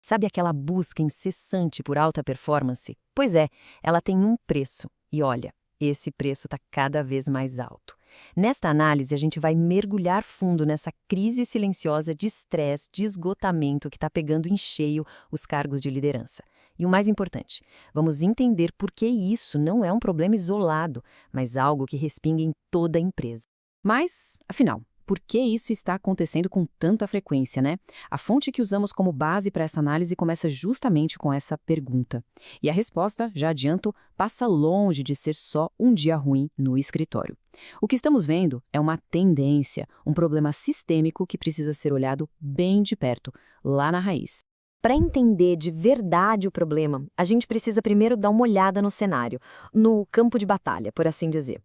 Sabe aquela busca incessante por alta performance? Pois é, ela tem um preço. E olha, esse preço está cada vez mais alto. Nesta análise, a gente vai mergulhar fundo nessa crise silenciosa de estresse, de esgotamento que está pegando em cheio os cargos de liderança. E o mais importante, vamos entender por que isso não é um problema isolado, mas algo que respinga em toda a empresa. Mas, afinal, por que isso está acontecendo com tanta frequência, né? A fonte que usamos como base para essa análise começa justamente com essa pergunta. E a resposta, já adianto, passa longe de ser só um dia ruim no escritório. O que estamos vendo é uma tendência, um problema sistêmico que precisa ser olhado bem de perto, lá na raiz. Para entender de verdade o problema, a gente precisa primeiro dar uma olhada no cenário, no campo de batalha, por assim dizer.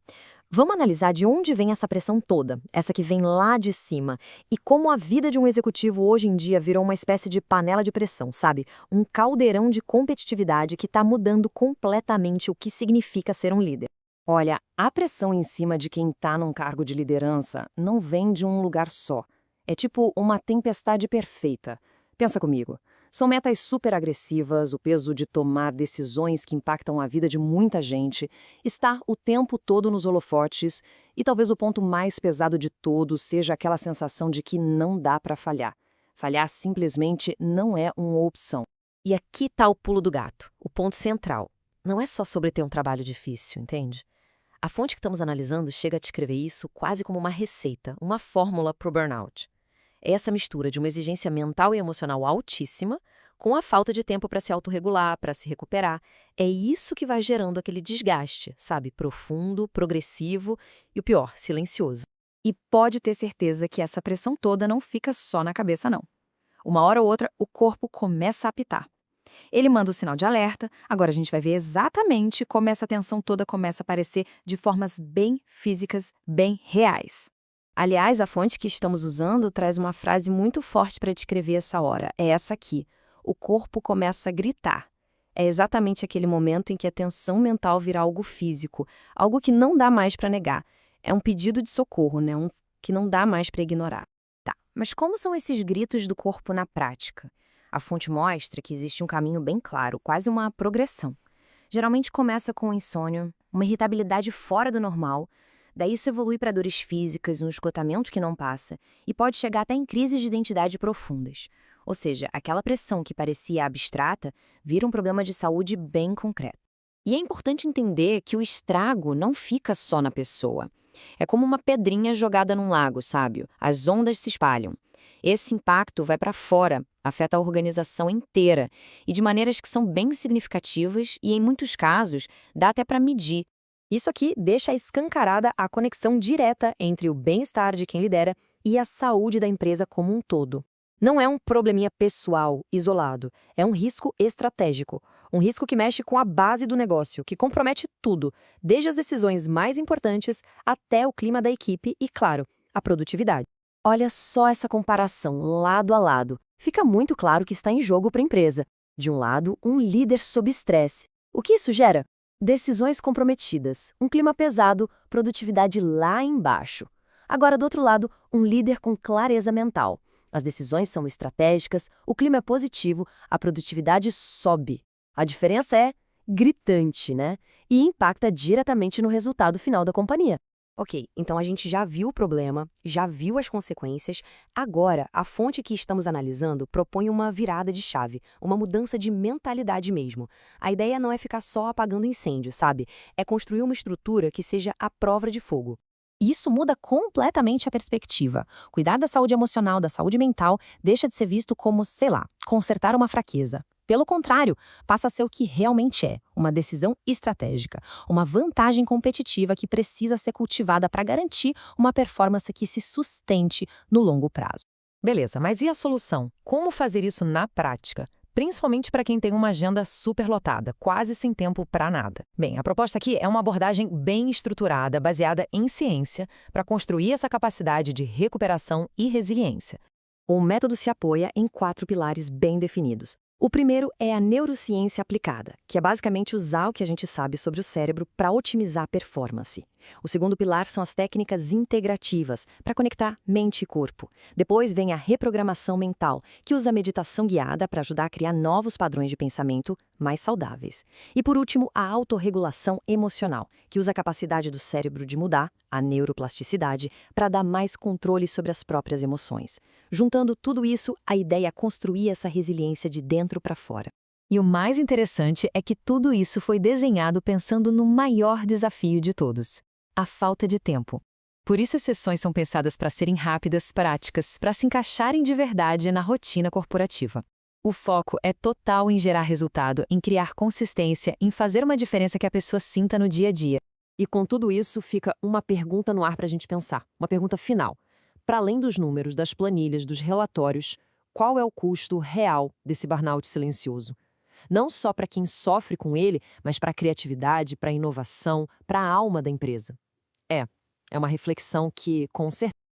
Vamos analisar de onde vem essa pressão toda, essa que vem lá de cima, e como a vida de um executivo hoje em dia virou uma espécie de panela de pressão, sabe? Um caldeirão de competitividade que está mudando completamente o que significa ser um líder. Olha, a pressão em cima de quem está num cargo de liderança não vem de um lugar só. É tipo uma tempestade perfeita. Pensa comigo. São metas super agressivas, o peso de tomar decisões que impactam a vida de muita gente, está o tempo todo nos holofotes e talvez o ponto mais pesado de todos seja aquela sensação de que não dá para falhar. Falhar simplesmente não é uma opção. E aqui está o pulo do gato, o ponto central. Não é só sobre ter um trabalho difícil, entende? A fonte que estamos analisando chega a descrever isso quase como uma receita, uma fórmula para o burnout. É essa mistura de uma exigência mental e emocional altíssima com a falta de tempo para se autorregular, para se recuperar. É isso que vai gerando aquele desgaste, sabe? Profundo, progressivo e, o pior, silencioso. E pode ter certeza que essa pressão toda não fica só na cabeça, não. Uma hora ou outra, o corpo começa a apitar. Ele manda o sinal de alerta, agora a gente vai ver exatamente como essa tensão toda começa a aparecer de formas bem físicas, bem reais. Aliás, a fonte que estamos usando traz uma frase muito forte para descrever essa hora. É essa aqui. O corpo começa a gritar. É exatamente aquele momento em que a tensão mental vira algo físico, algo que não dá mais para negar. É um pedido de socorro, né? Que não dá mais para ignorar. Tá, mas como são esses gritos do corpo na prática? A fonte mostra que existe um caminho bem claro, quase uma progressão. Geralmente começa com insônia, uma irritabilidade fora do normal. Daí isso evolui para dores físicas, um esgotamento que não passa, e pode chegar até em crises de identidade profundas. Ou seja, aquela pressão que parecia abstrata vira um problema de saúde bem concreto. E é importante entender que o estrago não fica só na pessoa. É como uma pedrinha jogada num lago, sabe? As ondas se espalham. Esse impacto vai para fora, afeta a organização inteira, e de maneiras que são bem significativas e, em muitos casos, dá até para medir. Isso aqui deixa escancarada a conexão direta entre o bem-estar de quem lidera e a saúde da empresa como um todo. Não é um probleminha pessoal, isolado. É um risco estratégico. Um risco que mexe com a base do negócio, que compromete tudo, desde as decisões mais importantes até o clima da equipe e, claro, a produtividade. Olha só essa comparação, lado a lado. Fica muito claro que está em jogo para a empresa. De um lado, um líder sob estresse. O que isso gera? Decisões comprometidas, um clima pesado, produtividade lá embaixo. Agora, do outro lado, um líder com clareza mental. As decisões são estratégicas, o clima é positivo, a produtividade sobe. A diferença é gritante, né? E impacta diretamente no resultado final da companhia. Ok, então a gente já viu o problema, já viu as consequências. Agora, a fonte que estamos analisando propõe uma virada de chave, uma mudança de mentalidade mesmo. A ideia não é ficar só apagando incêndio, sabe? É construir uma estrutura que seja à prova de fogo. Isso muda completamente a perspectiva. Cuidar da saúde emocional, da saúde mental, deixa de ser visto como, sei lá, consertar uma fraqueza. Pelo contrário, passa a ser o que realmente é, uma decisão estratégica, uma vantagem competitiva que precisa ser cultivada para garantir uma performance que se sustente no longo prazo. Beleza, mas e a solução? Como fazer isso na prática? Principalmente para quem tem uma agenda super lotada, quase sem tempo para nada. Bem, a proposta aqui é uma abordagem bem estruturada, baseada em ciência, para construir essa capacidade de recuperação e resiliência. O método se apoia em 4 pilares bem definidos. O primeiro é a neurociência aplicada, que é basicamente usar o que a gente sabe sobre o cérebro para otimizar a performance. O segundo pilar são as técnicas integrativas, para conectar mente e corpo. Depois vem a reprogramação mental, que usa a meditação guiada para ajudar a criar novos padrões de pensamento mais saudáveis. E por último, a autorregulação emocional, que usa a capacidade do cérebro de mudar, a neuroplasticidade, para dar mais controle sobre as próprias emoções. Juntando tudo isso, a ideia é construir essa resiliência de dentro para fora. E o mais interessante é que tudo isso foi desenhado pensando no maior desafio de todos: a falta de tempo. Por isso as sessões são pensadas para serem rápidas, práticas, para se encaixarem de verdade na rotina corporativa. O foco é total em gerar resultado, em criar consistência, em fazer uma diferença que a pessoa sinta no dia a dia. E com tudo isso, fica uma pergunta no ar para a gente pensar, uma pergunta final. Para além dos números, das planilhas, dos relatórios, qual é o custo real desse burnout silencioso? Não só para quem sofre com ele, mas para a criatividade, para a inovação, para a alma da empresa. É uma reflexão que, com certeza,